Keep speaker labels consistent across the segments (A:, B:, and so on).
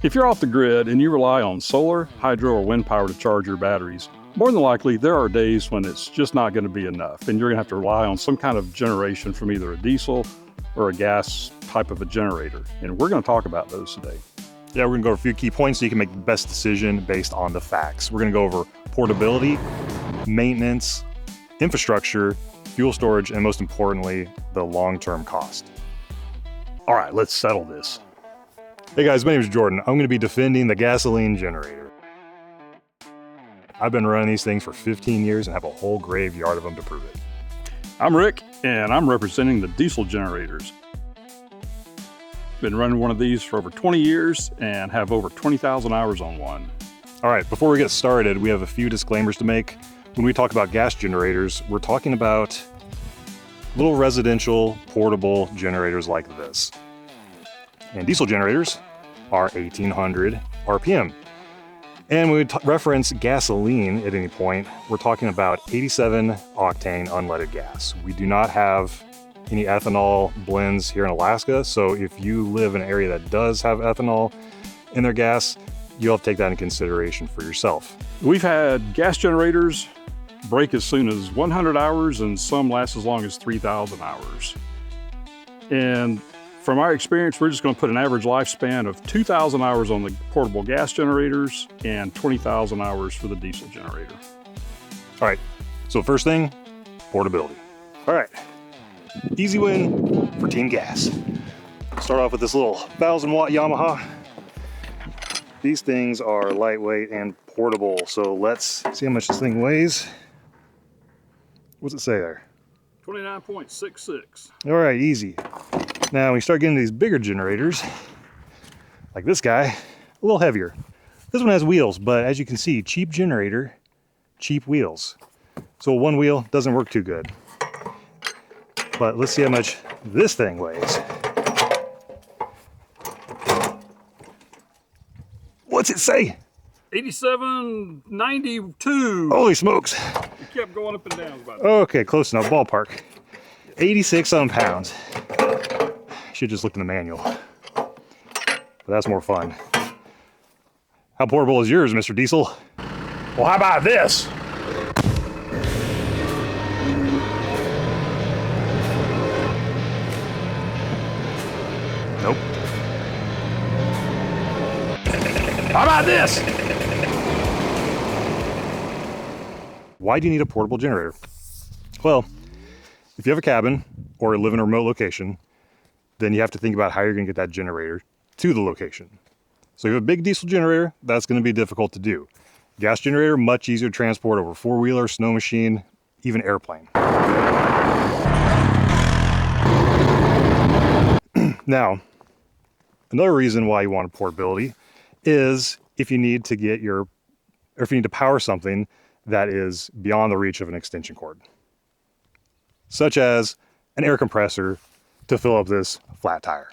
A: If you're off the grid and you rely on solar, hydro, or wind power to charge your batteries, more than likely there are days when it's just not going to be enough and you're going to have to rely on some kind of generation from either a diesel or a gas type of a generator. And we're going to talk about those today.
B: Yeah, we're going to go over a few key points so you can make the best decision based on the facts. We're going to go over portability, maintenance, infrastructure, fuel storage, and most importantly, the long-term cost.
A: All right, let's settle this.
B: Hey guys, my name is Jordan. I'm going to be defending the gasoline generator. I've been running these things for 15 years and have a whole graveyard of them to prove it.
A: I'm Rick, and I'm representing the diesel generators. Been running one of these for over 20 years and have over 20,000 hours on one.
B: All right, before we get started, we have a few disclaimers to make. When we talk about gas generators, we're talking about little residential portable generators like this. And diesel generators are 1800 RPM. And when we reference gasoline at any point, we're talking about 87 octane unleaded gas. We do not have any ethanol blends here in Alaska, so if you live in an area that does have ethanol in their gas, you'll have to take that into consideration for yourself.
A: We've had gas generators break as soon as 100 hours and some last as long as 3,000 hours. And from our experience, we're just going to put an average lifespan of 2,000 hours on the portable gas generators and 20,000 hours for the diesel generator.
B: All right, so first thing, portability. All right, easy win for Team Gas. Start off with this little 1,000-watt Yamaha. These things are lightweight and portable, so let's see how much this thing weighs. What's it say there?
A: 29.66.
B: All right, easy. Now, when you start getting these bigger generators, like this guy, a little heavier. This one has wheels, but as you can see, cheap generator, cheap wheels. So one wheel doesn't work too good. But let's see how much this thing weighs. What's it say?
A: 87.92.
B: Holy smokes.
A: It kept going up and down.
B: Okay, close enough, ballpark. 86 pounds. Should just look in the manual. But that's more fun. How portable is yours, Mr. Diesel?
A: Well, how about this?
B: Nope.
A: How about this?
B: Why do you need a portable generator? Well, if you have a cabin or live in a remote location, then you have to think about how you're going to get that generator to the location. So if you have a big diesel generator, that's going to be difficult to do. Gas generator, much easier to transport over four-wheeler, snow machine, even airplane. Now, another reason why you want portability is if you need to power something that is beyond the reach of an extension cord, such as an air compressor to fill up this flat tire.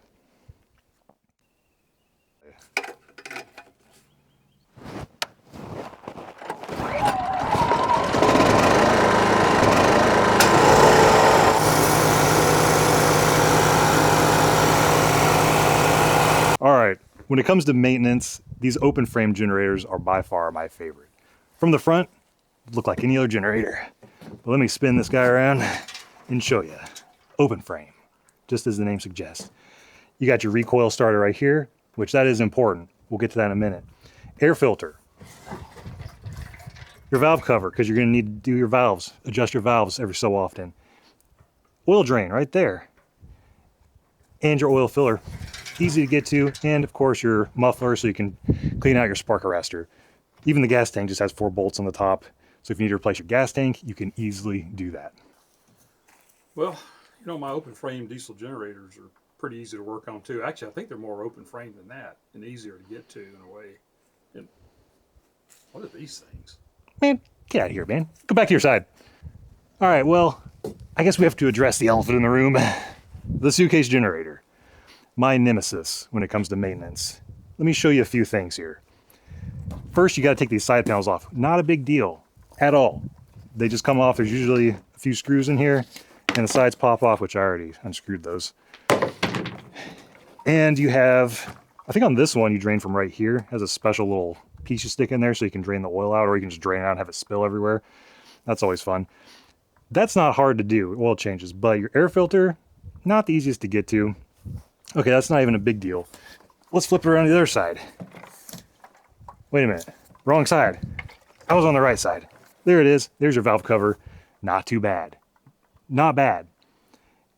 B: All right, when it comes to maintenance, these open frame generators are by far my favorite. From the front, look like any other generator. But let me spin this guy around and show you. Open frame, just as the name suggests. You got your recoil starter right here, which that is important. We'll get to that in a minute. Air filter. Your valve cover, because you're going to need to do your valves, adjust your valves every so often. Oil drain right there. And your oil filler. Easy to get to, and of course your muffler so you can clean out your spark arrestor. Even the gas tank just has 4 bolts on the top, so if you need to replace your gas tank, you can easily do that.
A: Well, you know, my open frame diesel generators are pretty easy to work on too. Actually, I think they're more open frame than that and easier to get to in a way. And what are these things?
B: Man, get out of here, man. Go back to your side. All right, well, I guess we have to address the elephant in the room. The suitcase generator. My nemesis when it comes to maintenance. Let me show you a few things here. First, you got to take these side panels off. Not a big deal at all. They just come off. There's usually a few screws in here, and the sides pop off, which I already unscrewed those. And you have I think on this one, you drain from right here. It has a special little piece you stick in there so you can drain the oil out, or you can just drain it out and have it spill everywhere. That's always fun. That's not hard to do, oil changes, but your air filter, not the easiest to get to. Okay, that's not even a big deal. Let's flip it around to the other side. Wait a minute, wrong side. I was on the right side. There it is, there's your valve cover. Not too bad, not bad.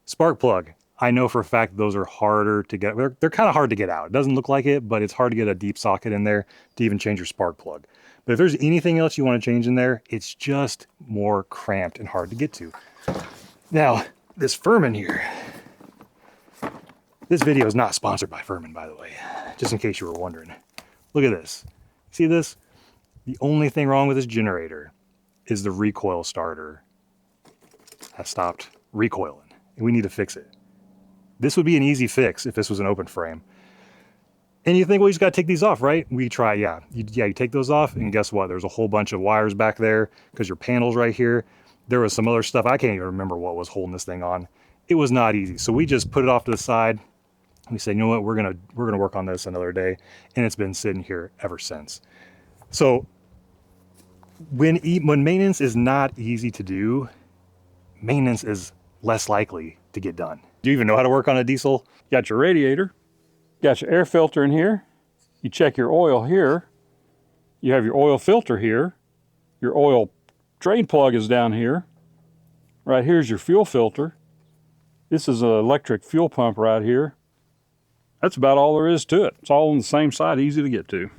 B: Spark plug, I know for a fact those are harder to get, they're kind of hard to get out. It doesn't look like it, but it's hard to get a deep socket in there to even change your spark plug. But if there's anything else you want to change in there, it's just more cramped and hard to get to. Now, this Furman here, this video is not sponsored by Furman, by the way, just in case you were wondering. Look at this. See this? The only thing wrong with this generator is the recoil starter has stopped recoiling, and we need to fix it. This would be an easy fix if this was an open frame. And you think, well, you just got to take these off, right? We try, yeah. You take those off, and guess what? There's a whole bunch of wires back there because your panel's right here. There was some other stuff. I can't even remember what was holding this thing on. It was not easy. So we just put it off to the side. We said, you know what? We're gonna work on this another day, and it's been sitting here ever since. So when maintenance is not easy to do, maintenance is less likely to get done. Do you even know how to work on a diesel?
A: You got your radiator, you got your air filter in here, you check your oil here, you have your oil filter here, your oil drain plug is down here, right here's your fuel filter, this is an electric fuel pump right here. That's about all there is to it. It's all on the same side, easy to get to.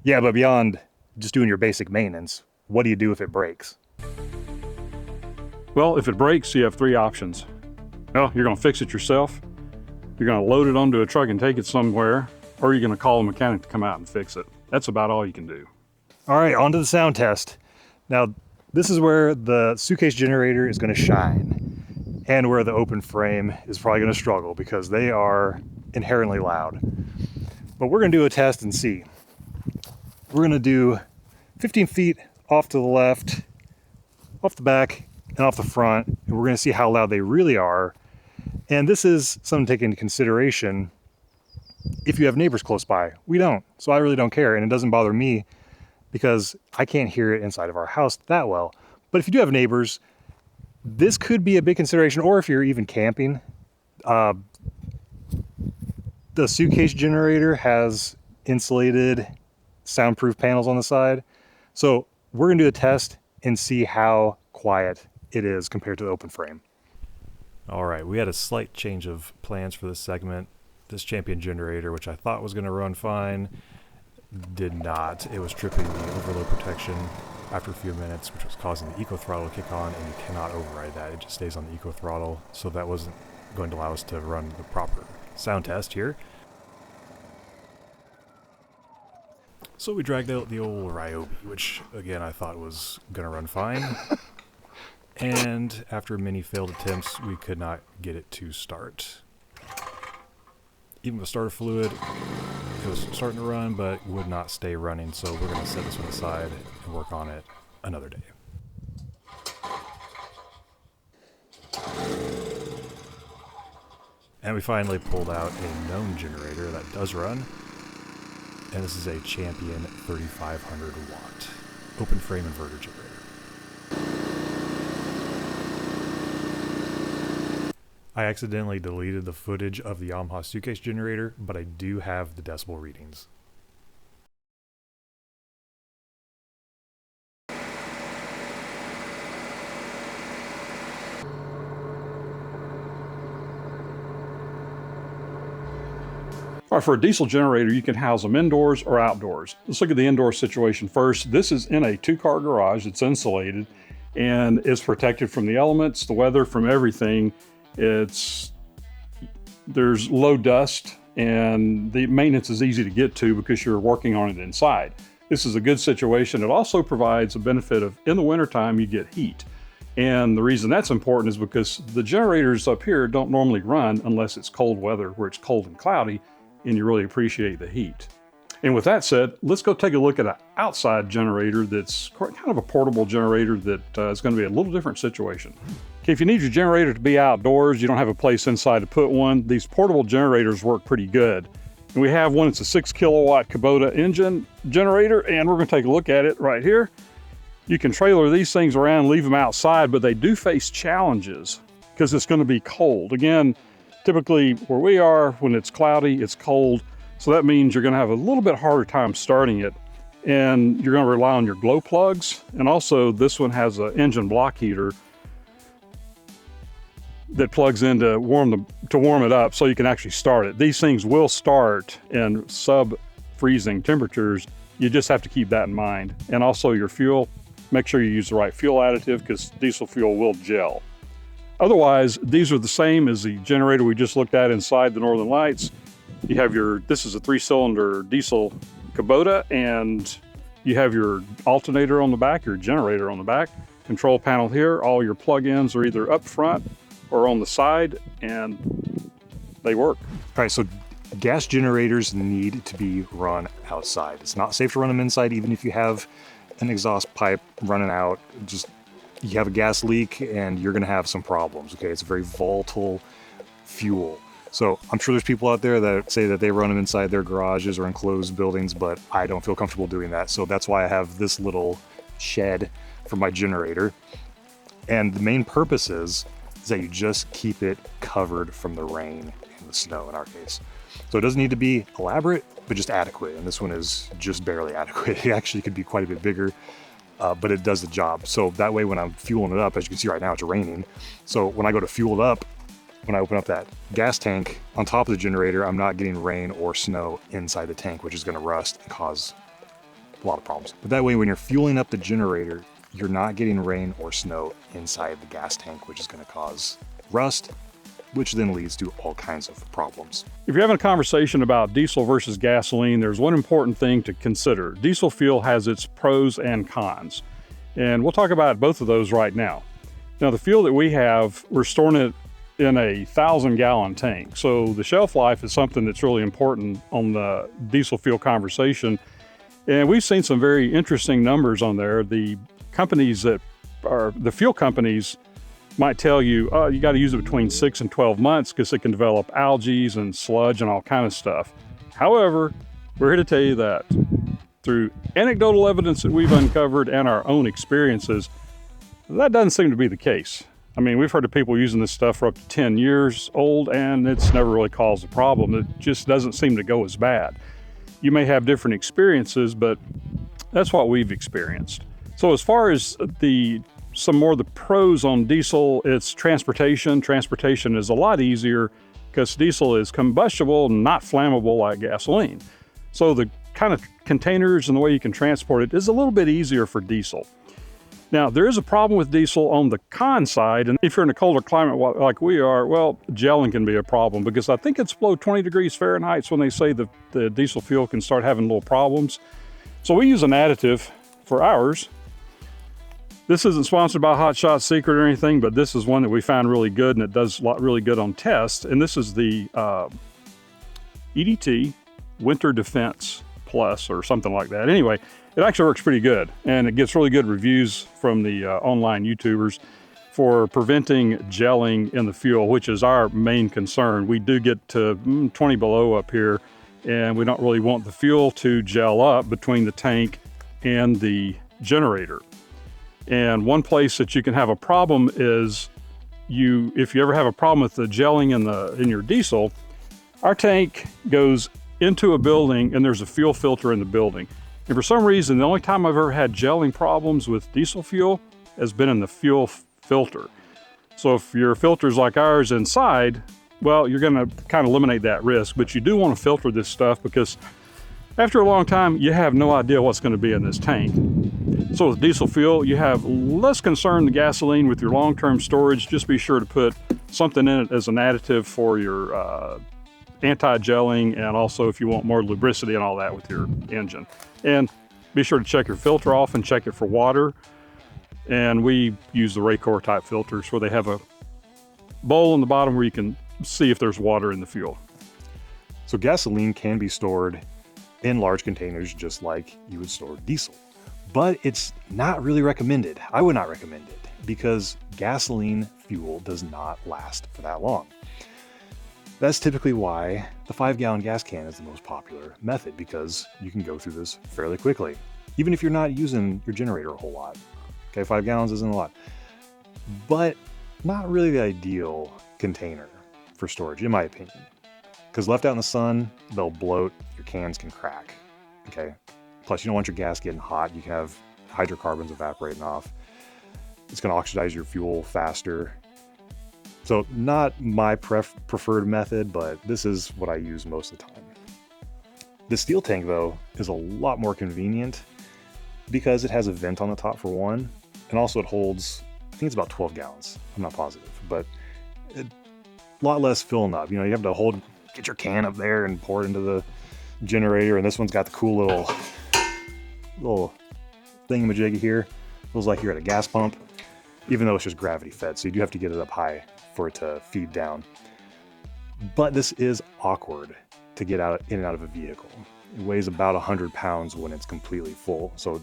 B: Yeah, but beyond just doing your basic maintenance, what do you do if it breaks?
A: Well, if it breaks, you have three options. Well, you're gonna fix it yourself, you're gonna load it onto a truck and take it somewhere, or you're gonna call a mechanic to come out and fix it. That's about all you can do.
B: All right, on to the sound test. Now, this is where the suitcase generator is gonna shine, and where the open frame is probably gonna struggle because they are inherently loud. But we're gonna do a test and see. We're gonna do 15 feet off to the left, off the back, and off the front, and we're gonna see how loud they really are. And this is something to take into consideration if you have neighbors close by. We don't, so I really don't care, and it doesn't bother me because I can't hear it inside of our house that well. But if you do have neighbors, this could be a big consideration, or if you're even camping. The suitcase generator has insulated soundproof panels on the side. So we're gonna do a test and see how quiet it is compared to the open frame. All right, we had a slight change of plans for this segment. This Champion generator, which I thought was gonna run fine, did not. It was tripping the overload protection after a few minutes, which was causing the eco throttle to kick on, and you cannot override that. It just stays on the eco throttle. So that wasn't going to allow us to run the proper sound test here. So we dragged out the old Ryobi, which again I thought was gonna run fine. And after many failed attempts, we could not get it to start. Even with starter fluid, it was starting to run, but would not stay running. So we're gonna set this one aside and work on it another day. And we finally pulled out a known generator that does run. And this is a Champion 3500 watt open frame inverter generator. I accidentally deleted the footage of the Yamaha suitcase generator, but I do have the decibel readings.
A: All right, for a diesel generator, you can house them indoors or outdoors. Let's look at the indoor situation first. This is in a two-car garage. It's insulated and is protected from the elements, the weather, from everything. There's low dust, and the maintenance is easy to get to because you're working on it inside. This is a good situation. It also provides a benefit of, in the wintertime, you get heat. And the reason that's important is because the generators up here don't normally run unless it's cold weather, where it's cold and cloudy, and you really appreciate the heat. And with that said, let's go take a look at an outside generator that's kind of a portable generator that is going to be a little different situation. Okay, if you need your generator to be outdoors, you don't have a place inside to put one, these portable generators work pretty good. And we have one, it's a 6 kilowatt Kubota engine generator, and we're gonna take a look at it right here. You can trailer these things around, leave them outside, but they do face challenges because it's gonna be cold. Again, typically where we are, when it's cloudy, it's cold. So that means you're gonna have a little bit harder time starting it, and you're gonna rely on your glow plugs. And also this one has an engine block heater that plugs in to warm it up so you can actually start it. These things will start in sub-freezing temperatures. You just have to keep that in mind. And also your fuel, make sure you use the right fuel additive because diesel fuel will gel. Otherwise, these are the same as the generator we just looked at inside the Northern Lights. You have this is a 3-cylinder diesel Kubota, and you have your alternator on the back, your generator on the back, control panel here. All your plug-ins are either up front or on the side, and they work.
B: All right, so gas generators need to be run outside. It's not safe to run them inside, even if you have an exhaust pipe running out. Just, you have a gas leak and you're gonna have some problems, okay? It's a very volatile fuel. So I'm sure there's people out there that say that they run them inside their garages or enclosed buildings, but I don't feel comfortable doing that. So that's why I have this little shed for my generator. And the main purpose is that you just keep it covered from the rain and the snow in our case. So it doesn't need to be elaborate, but just adequate. And this one is just barely adequate. It actually could be quite a bit bigger, but it does the job. So that way when I'm fueling it up, as you can see right now, it's raining. So when I go to fuel it up, when I open up that gas tank on top of the generator, I'm not getting rain or snow inside the tank, which is gonna rust and cause a lot of problems. But that way when you're fueling up the generator, you're not getting rain or snow inside the gas tank, which is going to cause rust, which then leads to all kinds of problems.
A: If you're having a conversation about diesel versus gasoline, there's one important thing to consider. Diesel fuel has its pros and cons, and we'll talk about both of those right now. Now, the fuel that we have, we're storing it in a 1,000-gallon tank. So the shelf life is something that's really important on the diesel fuel conversation. And we've seen some very interesting numbers on there. The companies that are, the fuel companies might tell you, oh, you got to use it between 6 and 12 months because it can develop algae and sludge and all kind of stuff. However, we're here to tell you that through anecdotal evidence that we've uncovered and our own experiences, that doesn't seem to be the case. I mean, we've heard of people using this stuff for up to 10 years old, and it's never really caused a problem. It just doesn't seem to go as bad. You may have different experiences, but that's what we've experienced. So as far as some more of the pros on diesel, it's transportation. Transportation is a lot easier because diesel is combustible, not flammable like gasoline. So the kind of containers and the way you can transport it is a little bit easier for diesel. Now, there is a problem with diesel on the con side, and if you're in a colder climate like we are, well, gelling can be a problem because I think it's below 20 degrees Fahrenheit when they say the diesel fuel can start having little problems. So we use an additive for ours. This isn't sponsored by Hot Shot Secret or anything, but this is one that we found really good, and it does really good on tests. And this is the EDT Winter Defense Plus or something like that. Anyway, it actually works pretty good, and it gets really good reviews from the online YouTubers for preventing gelling in the fuel, which is our main concern. We do get to 20 below up here, and we don't really want the fuel to gel up between the tank and the generator. And one place that you can have a problem is if you ever have a problem with the gelling in your diesel, our tank goes into a building and there's a fuel filter in the building. And for some reason, the only time I've ever had gelling problems with diesel fuel has been in the fuel filter. So if your filter's like ours inside, well, you're gonna kind of eliminate that risk, but you do want to filter this stuff because after a long time, you have no idea what's gonna be in this tank. So with diesel fuel, you have less concern than gasoline with your long-term storage. Just be sure to put something in it as an additive for your anti-gelling, and also if you want more lubricity and all that with your engine. And be sure to check your filter off and check it for water. And we use the Raycor type filters where they have a bowl in the bottom where you can see if there's water in the fuel.
B: So gasoline can be stored in large containers just like you would store diesel, but it's not really recommended. I would not recommend it because gasoline fuel does not last for that long. That's typically why the 5-gallon gas can is the most popular method, because you can go through this fairly quickly, even if you're not using your generator a whole lot. Okay, 5 gallons isn't a lot, but not really the ideal container for storage, in my opinion, because left out in the sun, they'll bloat, your cans can crack. Okay, plus you don't want your gas getting hot. You can have hydrocarbons evaporating off. It's going to oxidize your fuel faster. So not my preferred method, but this is what I use most of the time. The steel tank, though, is a lot more convenient because it has a vent on the top for one, and also it holds, I think it's about 12 gallons. I'm not positive, but a lot less filling up. You know, you have to get your can up there and pour it into the generator, and this one's got the cool little thingamajiggy here. Feels like you're at a gas pump, even though it's just gravity fed, so you do have to get it up high for it to feed down. But this is awkward to get out in and out of a vehicle. It weighs about 100 pounds when it's completely full. So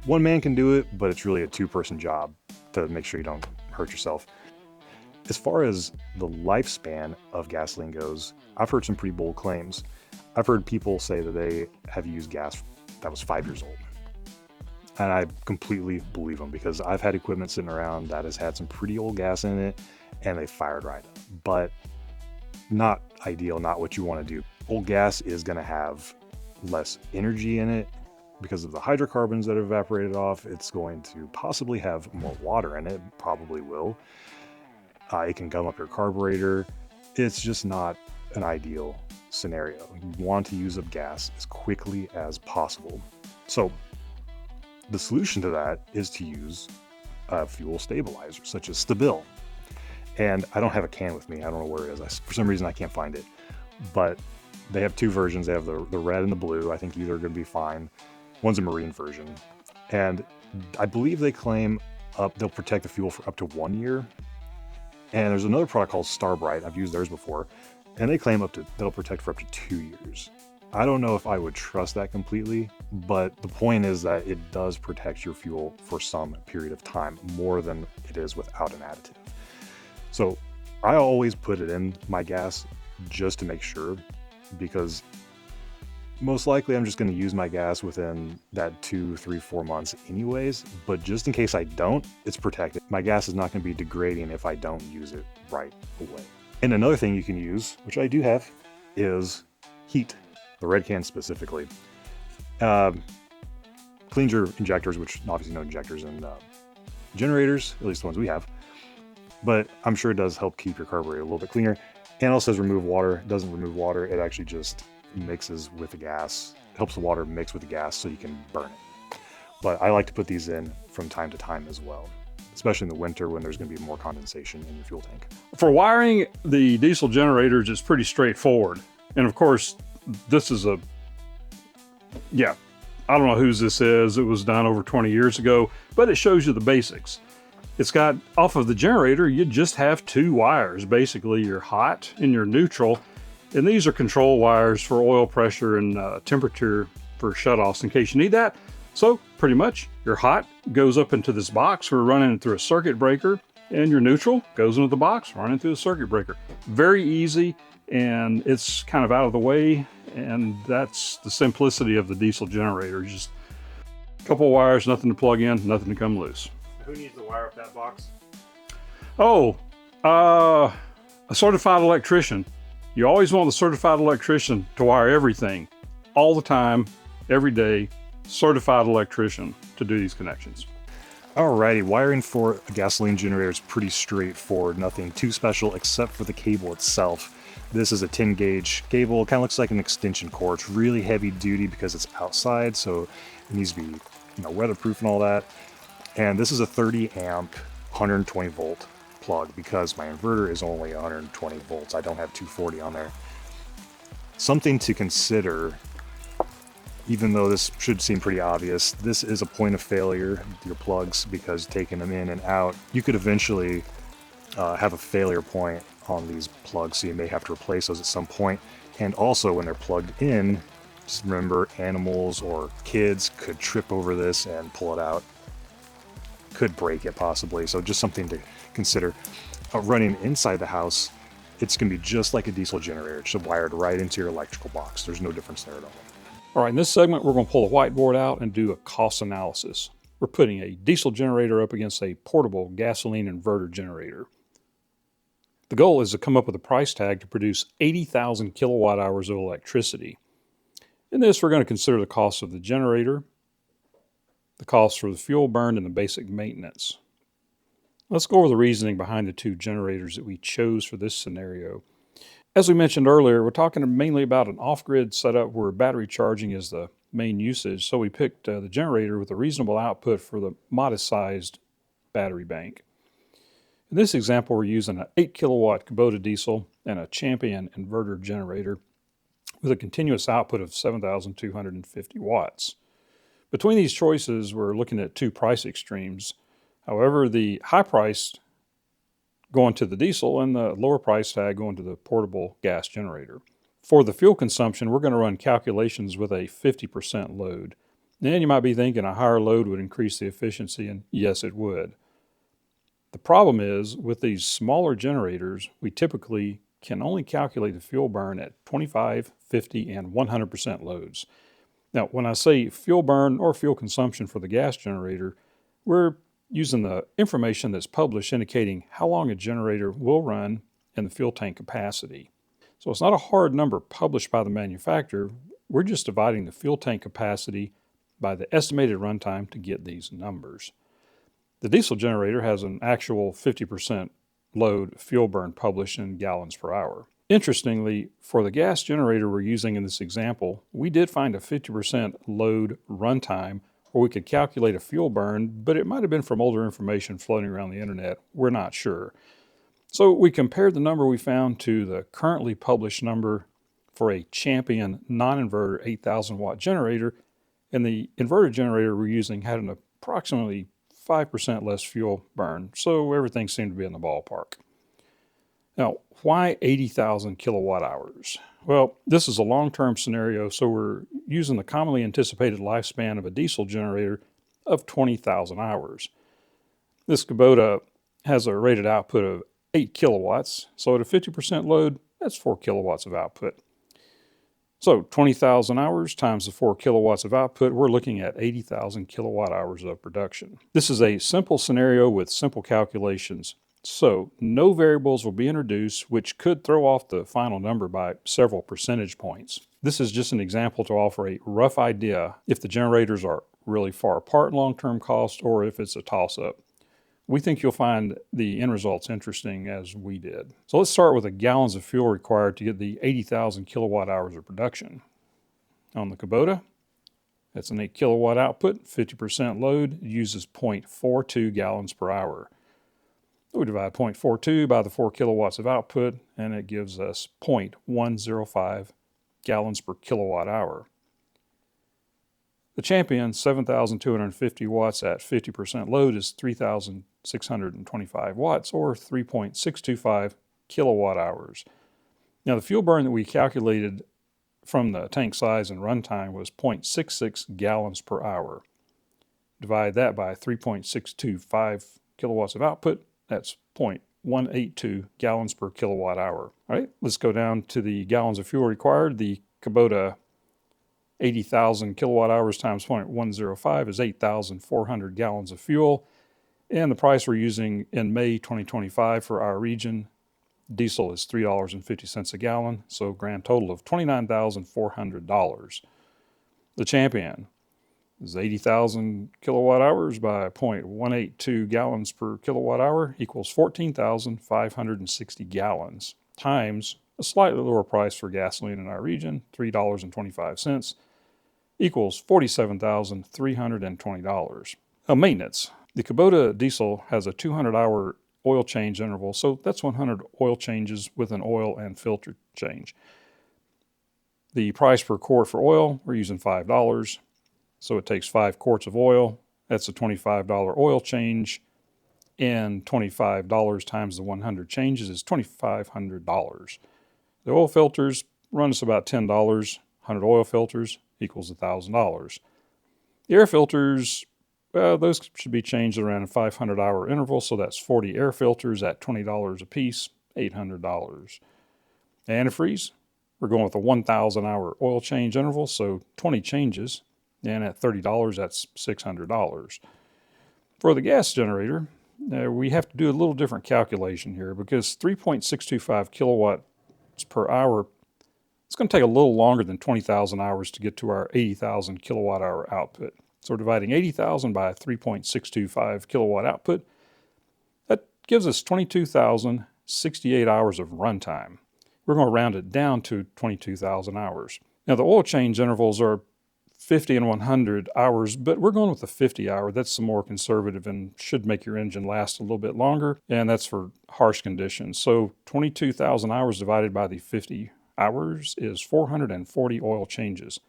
B: one man can do it, but it's really a two-person job to make sure you don't hurt yourself. As far as the lifespan of gasoline goes, I've heard some pretty bold claims. I've heard people say that they have used gas that was 5 years old. And I completely believe them, because I've had equipment sitting around that has had some pretty old gas in it and they fired right up. But not ideal, not what you want to do. Old gas is going to have less energy in it because of the hydrocarbons that have evaporated off. It's going to possibly have more water in it, probably will. It can gum up your carburetor. It's just not an ideal scenario. You want to use up gas as quickly as possible. So the solution to that is to use a fuel stabilizer, such as Stabil. And I don't have a can with me. I don't know where it is. For some reason, I can't find it. But they have two versions. They have the red and the blue. I think either are going to be fine. One's a marine version. And I believe they claim they'll protect the fuel for up to 1 year. And there's another product called Starbright. I've used theirs before. And they claim that'll protect for up to 2 years. I don't know if I would trust that completely, but the point is that it does protect your fuel for some period of time, more than it is without an additive. So I always put it in my gas just to make sure, because most likely I'm just going to use my gas within that 2, 3, 4 months anyways, but just in case I don't, it's protected. My gas is not going to be degrading if I don't use it right away. And another thing you can use, which I do have, is heat. The red can specifically. Cleans your injectors, which obviously no injectors in generators, at least the ones we have. But I'm sure it does help keep your carburetor a little bit cleaner. And also says remove water. It doesn't remove water. It actually just mixes with the gas. It helps the water mix with the gas so you can burn it. But I like to put these in from time to time as well, especially in the winter when there's going to be more condensation in your fuel tank.
A: For wiring the diesel generators, it's pretty straightforward. And of course, this is I don't know whose this is. It was done over 20 years ago, but it shows you the basics. It's got, off of the generator, you just have 2 wires, basically your hot and your neutral. And these are control wires for oil pressure and temperature for shutoffs in case you need that. So pretty much your hot goes up into this box. We're running through a circuit breaker, and your neutral goes into the box, running through the circuit breaker. Very easy, and it's kind of out of the way. And that's the simplicity of the diesel generator. Just a couple of wires, nothing to plug in, nothing to come loose.
B: Who needs to wire up that box?
A: Oh, a certified electrician. You always want the certified electrician to wire everything, all the time, every day. Certified electrician to do these connections.
B: Alrighty, wiring for a gasoline generator is pretty straightforward. Nothing too special except for the cable itself. This is a 10 gauge cable. It kind of looks like an extension cord. It's really heavy duty because it's outside, so it needs to be, weatherproof and all that. And this is a 30 amp, 120 volt plug because my inverter is only 120 volts. I don't have 240 on there. Something to consider, even though this should seem pretty obvious, this is a point of failure with your plugs, because taking them in and out, you could eventually have a failure point on these plugs, so you may have to replace those at some point. And also when they're plugged in, just remember, animals or kids could trip over this and pull it out, could break it possibly. So just something to consider. Running inside the house, It's going to be just like a diesel generator, just wired right into your electrical box. There's no difference there at all.
A: All right, in this segment, we're going to pull a whiteboard out and do a cost analysis. We're putting a diesel generator up against a portable gasoline inverter generator. The goal is to come up with a price tag to produce 80,000 kilowatt hours of electricity. In this, we're going to consider the cost of the generator, the cost for the fuel burned, and the basic maintenance. Let's go over the reasoning behind the two generators that we chose for this scenario. As we mentioned earlier, we're talking mainly about an off-grid setup where battery charging is the main usage, so we picked the generator with a reasonable output for the modest-sized battery bank. In this example, we're using an 8 kilowatt Kubota diesel and a Champion inverter generator with a continuous output of 7,250 watts. Between these choices, we're looking at two price extremes. However, the high price going to the diesel and the lower price tag going to the portable gas generator. For the fuel consumption, we're going to run calculations with a 50% load. And you might be thinking a higher load would increase the efficiency, and yes, it would. The problem is, with these smaller generators, we typically can only calculate the fuel burn at 25, 50, and 100% loads. Now, when I say fuel burn or fuel consumption for the gas generator, we're using the information that's published indicating how long a generator will run and the fuel tank capacity. So it's not a hard number published by the manufacturer. We're just dividing the fuel tank capacity by the estimated runtime to get these numbers. The diesel generator has an actual 50% load fuel burn published in gallons per hour. Interestingly, for the gas generator we're using in this example, we did find a 50% load runtime where we could calculate a fuel burn, but it might have been from older information floating around the internet. We're not sure. So we compared the number we found to the currently published number for a Champion non-inverter 8,000 watt generator, and the inverter generator we're using had an approximately 5% less fuel burn, so everything seemed to be in the ballpark. Now, why 80,000 kilowatt hours? Well, this is a long-term scenario, so we're using the commonly anticipated lifespan of a diesel generator of 20,000 hours. This Kubota has a rated output of 8 kilowatts, so at a 50% load, that's 4 kilowatts of output. So 20,000 hours times the 4 kilowatts of output, we're looking at 80,000 kilowatt hours of production. This is a simple scenario with simple calculations. So no variables will be introduced, which could throw off the final number by several percentage points. This is just an example to offer a rough idea if the generators are really far apart in long-term cost or if it's a toss-up. We think you'll find the end results interesting as we did. So let's start with the gallons of fuel required to get the 80,000 kilowatt hours of production. On the Kubota, that's an 8 kilowatt output, 50% load, it uses 0.42 gallons per hour. We divide 0.42 by the 4 kilowatts of output, and it gives us 0.105 gallons per kilowatt hour. The Champion 7,250 watts at 50% load is 3,625 watts, or 3.625 kilowatt hours. Now, the fuel burn that we calculated from the tank size and runtime was 0.66 gallons per hour. Divide that by 3.625 kilowatts of output, that's 0.182 gallons per kilowatt hour. All right, let's go down to the gallons of fuel required. The Kubota 80,000 kilowatt hours times 0.105 is 8,400 gallons of fuel. And the price we're using in May 2025 for our region, diesel is $3.50 a gallon, so grand total of $29,400. The Champion is 80,000 kilowatt hours by 0.182 gallons per kilowatt hour equals 14,560 gallons times a slightly lower price for gasoline in our region, $3.25, equals $47,320. Now, maintenance. The Kubota diesel has a 200-hour oil change interval, so that's 100 oil changes with an oil and filter change. The price per quart for oil, we're using $5. So it takes 5 quarts of oil. That's a $25 oil change. And $25 times the 100 changes is $2,500. The oil filters run us about $10. 100 oil filters equals $1,000. The air filters, those should be changed around a 500-hour interval, so that's 40 air filters at $20 a piece, $800. Antifreeze, we're going with a 1,000 hour oil change interval, so 20 changes. And at $30, that's $600. For the gas generator, we have to do a little different calculation here because 3.625 kilowatts per hour, it's going to take a little longer than 20,000 hours to get to our 80,000 kilowatt hour output. So we're dividing 80,000 by 3.625 kilowatt output. That gives us 22,068 hours of runtime. We're going to round it down to 22,000 hours. Now the oil change intervals are 50 and 100 hours, but we're going with the 50 hour. That's some more conservative and should make your engine last a little bit longer, and that's for harsh conditions. So 22,000 hours divided by the 50 hours is 440 oil changes.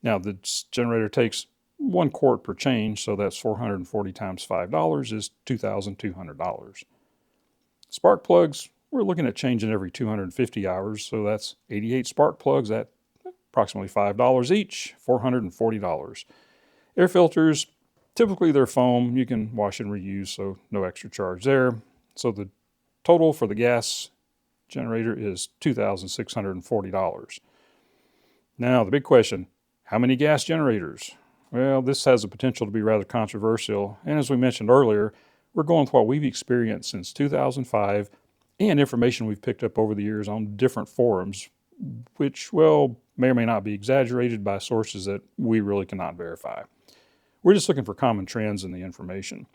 A: Now the generator takes 1 quart per change, so that's 440 times $5 is $2,200. Spark plugs, we're looking at changing every 250 hours, so that's 88 spark plugs at approximately $5 each, $440. Air filters, typically they're foam. You can wash and reuse, so no extra charge there. So the total for the gas generator is $2,640. Now the big question, how many gas generators? Well, this has the potential to be rather controversial, and as we mentioned earlier, we're going with what we've experienced since 2005 and information we've picked up over the years on different forums, which, well, may or may not be exaggerated by sources that we really cannot verify. We're just looking for common trends in the information.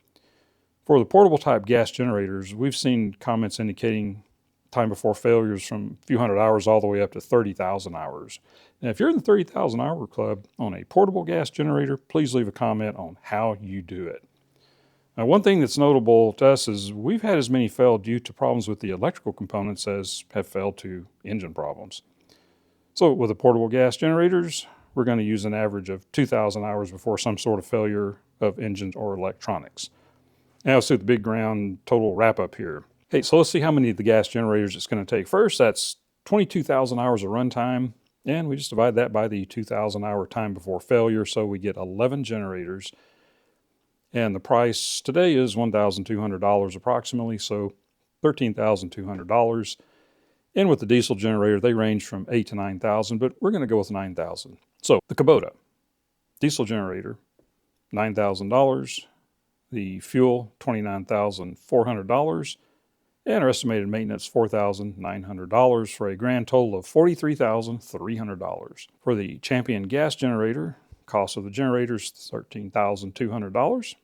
A: For the portable type gas generators, we've seen comments indicating time before failures from a few hundred hours all the way up to 30,000 hours. Now, if you're in the 30,000 hour club on a portable gas generator, please leave a comment on how you do it. Now, one thing that's notable to us is we've had as many fail due to problems with the electrical components as have failed to engine problems. So with the portable gas generators, we're going to use an average of 2,000 hours before some sort of failure of engines or electronics. Now let's do the big ground total wrap up here. Okay, so let's see how many of the gas generators it's going to take. First, that's 22,000 hours of runtime, and we just divide that by the 2,000 hour time before failure, so we get 11 generators. And the price today is $1,200 approximately, so $13,200. And with the diesel generator, they range from $8,000 to $9,000, but we're going to go with $9,000. So the Kubota diesel generator, $9,000. The fuel, $29,400. And our estimated maintenance, $4,900 for a grand total of $43,300. For the Champion gas generator, cost of the generators, $13,200.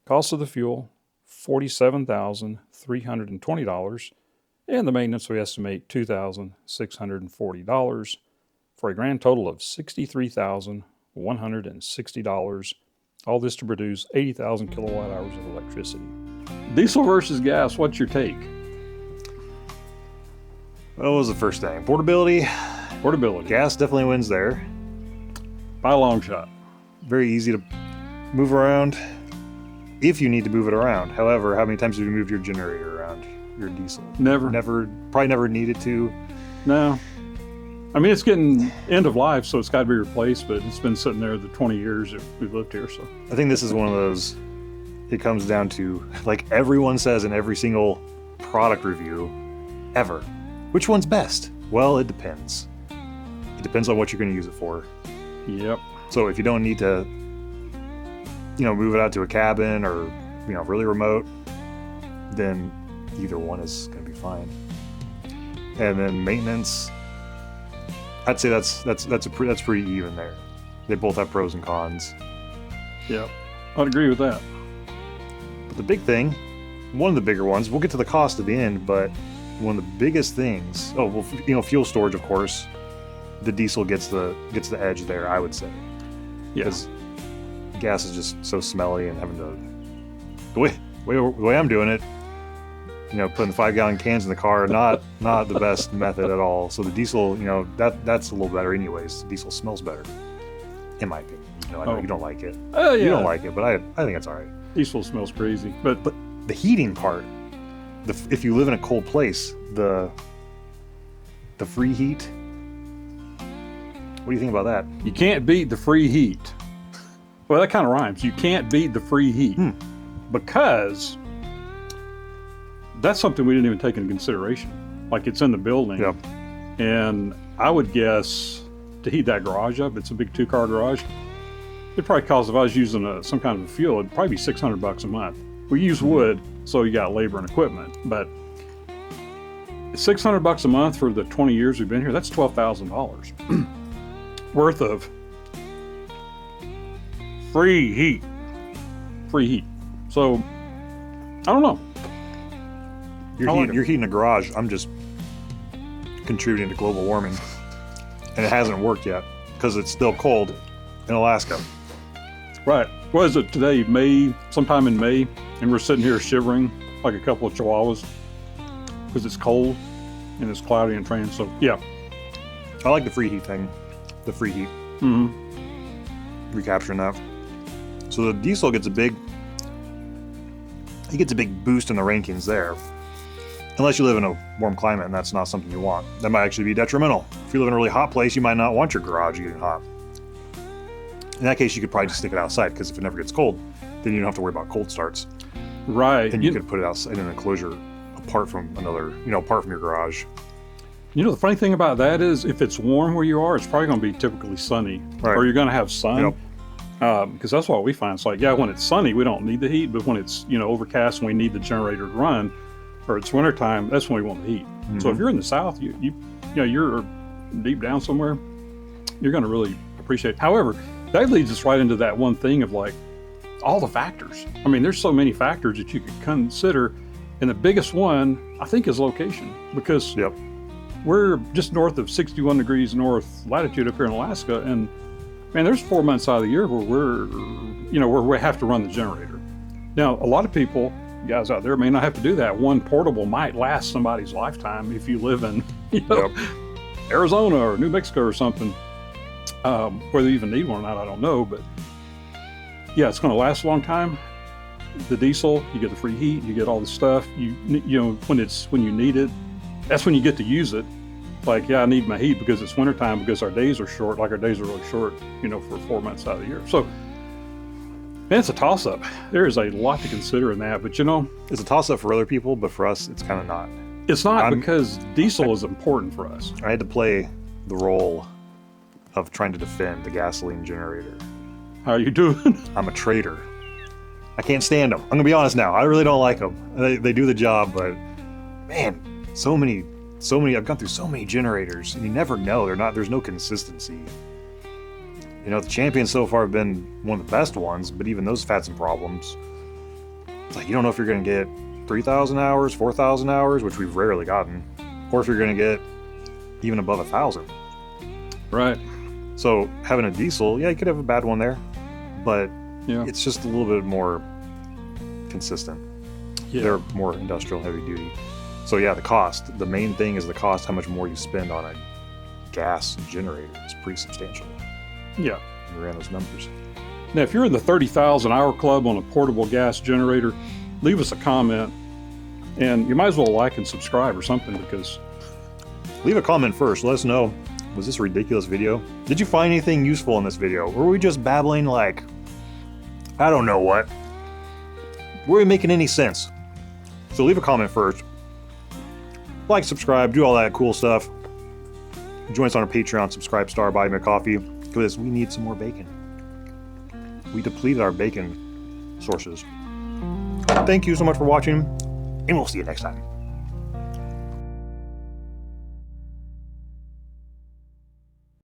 A: Cost of the fuel, $47,320. And the maintenance, we estimate $2,640 for a grand total of $63,160. All this to produce 80,000 kilowatt hours of electricity. Diesel versus gas, what's your take?
B: What was the first thing? Portability.
A: Portability.
B: Gas definitely wins there.
A: By a long shot.
B: Very easy to move around if you need to move it around. However, how many times have you moved your generator around your diesel?
A: Never.
B: Probably never needed to.
A: No. I mean, it's getting end of life, so it's got to be replaced, but it's been sitting there the 20 years that we've lived here. So
B: I think this is one of those, it comes down to, like everyone says in every single product review ever, which one's best? Well, it depends. It depends on what you're going to use it for.
A: Yep.
B: So if you don't need to, move it out to a cabin or, really remote, then either one is going to be fine. And then maintenance, I'd say that's pretty even there. They both have pros and cons.
A: Yep. I'd agree with that.
B: But the big thing, one of the bigger ones, we'll get to the cost at the end, but one of the biggest things, fuel storage, of course. The diesel gets the edge there, I would say. Because gas is just so smelly, and having to the way I'm doing it, putting the 5-gallon cans in the car, not the best method at all. So the diesel, that's a little better anyways. The diesel smells better, in my opinion. I know you don't like it.
A: Yeah.
B: You don't like it, but I think it's all right.
A: Diesel smells crazy. But
B: the heating part, if you live in a cold place, the free heat. What do you think about that?
A: You can't beat the free heat. Well, that kind of rhymes. You can't beat the free heat because that's something we didn't even take into consideration. Like, it's in the building.
B: Yep.
A: And I would guess to heat that garage up, it's a big 2-car garage, it'd probably cost, if I was using some kind of a fuel, it'd probably be $600 a month. We use wood, so you got labor and equipment, but $600 a month for the 20 years we've been here, that's $12,000 worth of free heat. So, I don't know.
B: You're heating a garage. I'm just contributing to global warming. And it hasn't worked yet because it's still cold in Alaska.
A: Right. What is it today? May, sometime in May, and we're sitting here shivering like a couple of chihuahuas because it's cold and it's cloudy and rain. So, yeah.
B: I like the free heat thing. The free heat.
A: Mm-hmm.
B: Recapturing that. So the diesel gets a big boost in the rankings there. Unless you live in a warm climate and that's not something you want. That might actually be detrimental. If you live in a really hot place, you might not want your garage getting hot. In that case, you could probably just stick it outside, because if it never gets cold, then you don't have to worry about cold starts.
A: Right.
B: And you could put it outside in an enclosure apart from apart from your garage.
A: You know, the funny thing about that is, if it's warm where you are, it's probably going to be typically sunny.
B: Right.
A: Or you're going to have sun.
B: Yep.
A: Because that's what we find. It's like, yeah, when it's sunny, we don't need the heat, but when it's, overcast and we need the generator to run, or it's wintertime, that's when we want the heat.
B: Mm-hmm.
A: So if you're in the South, you're deep down somewhere, you're going to really appreciate it. However, that leads us right into that one thing of like all the factors. I mean, there's so many factors that you could consider, and the biggest one I think is location, because we're just north of 61 degrees north latitude up here in Alaska, and man, there's 4 months out of the year where where we have to run the generator. Now, a lot of people, guys out there, may not have to do that. One portable might last somebody's lifetime if you live in Arizona or New Mexico or something. Whether you even need one or not, I don't know, but yeah, it's going to last a long time. The diesel, you get the free heat, you get all the stuff. When you need it, that's when you get to use it. Like, yeah, I need my heat because it's wintertime, because our days are short. Like, our days are really short, for 4 months out of the year. So, man, it's a toss-up. There is a lot to consider in that, but
B: it's a toss-up for other people, but for us, it's kind of not.
A: It's not, because diesel is important for us.
B: I had to play the role of trying to defend the gasoline generator.
A: How are you doing?
B: I'm a traitor. I can't stand them. I'm gonna be honest now. I really don't like them. They do the job, but man, so many. I've gone through so many generators, and you never know. There's no consistency. The Champions so far have been one of the best ones, but even those have had some problems. It's like, you don't know if you're gonna get 3,000 hours, 4,000 hours, which we've rarely gotten, or if you're gonna get even above 1,000.
A: Right.
B: So having a diesel, you could have a bad one there, but it's just a little bit more consistent.
A: Yeah.
B: They're more industrial, heavy duty. So the cost. The main thing is the cost. How much more you spend on a gas generator is pretty substantial.
A: Yeah.
B: We ran those numbers.
A: Now, if you're in the 30,000 hour club on a portable gas generator, leave us a comment, and you might as well like and subscribe or something, because...
B: Leave a comment first. Let us know, was this a ridiculous video? Did you find anything useful in this video? Or were we just babbling like, I don't know what? Were we making any sense? So leave a comment first. Like, subscribe, do all that cool stuff. Join us on our Patreon, subscribe, star, buy me a coffee, because we need some more bacon. We depleted our bacon sources. Thank you so much for watching, and we'll see you next time.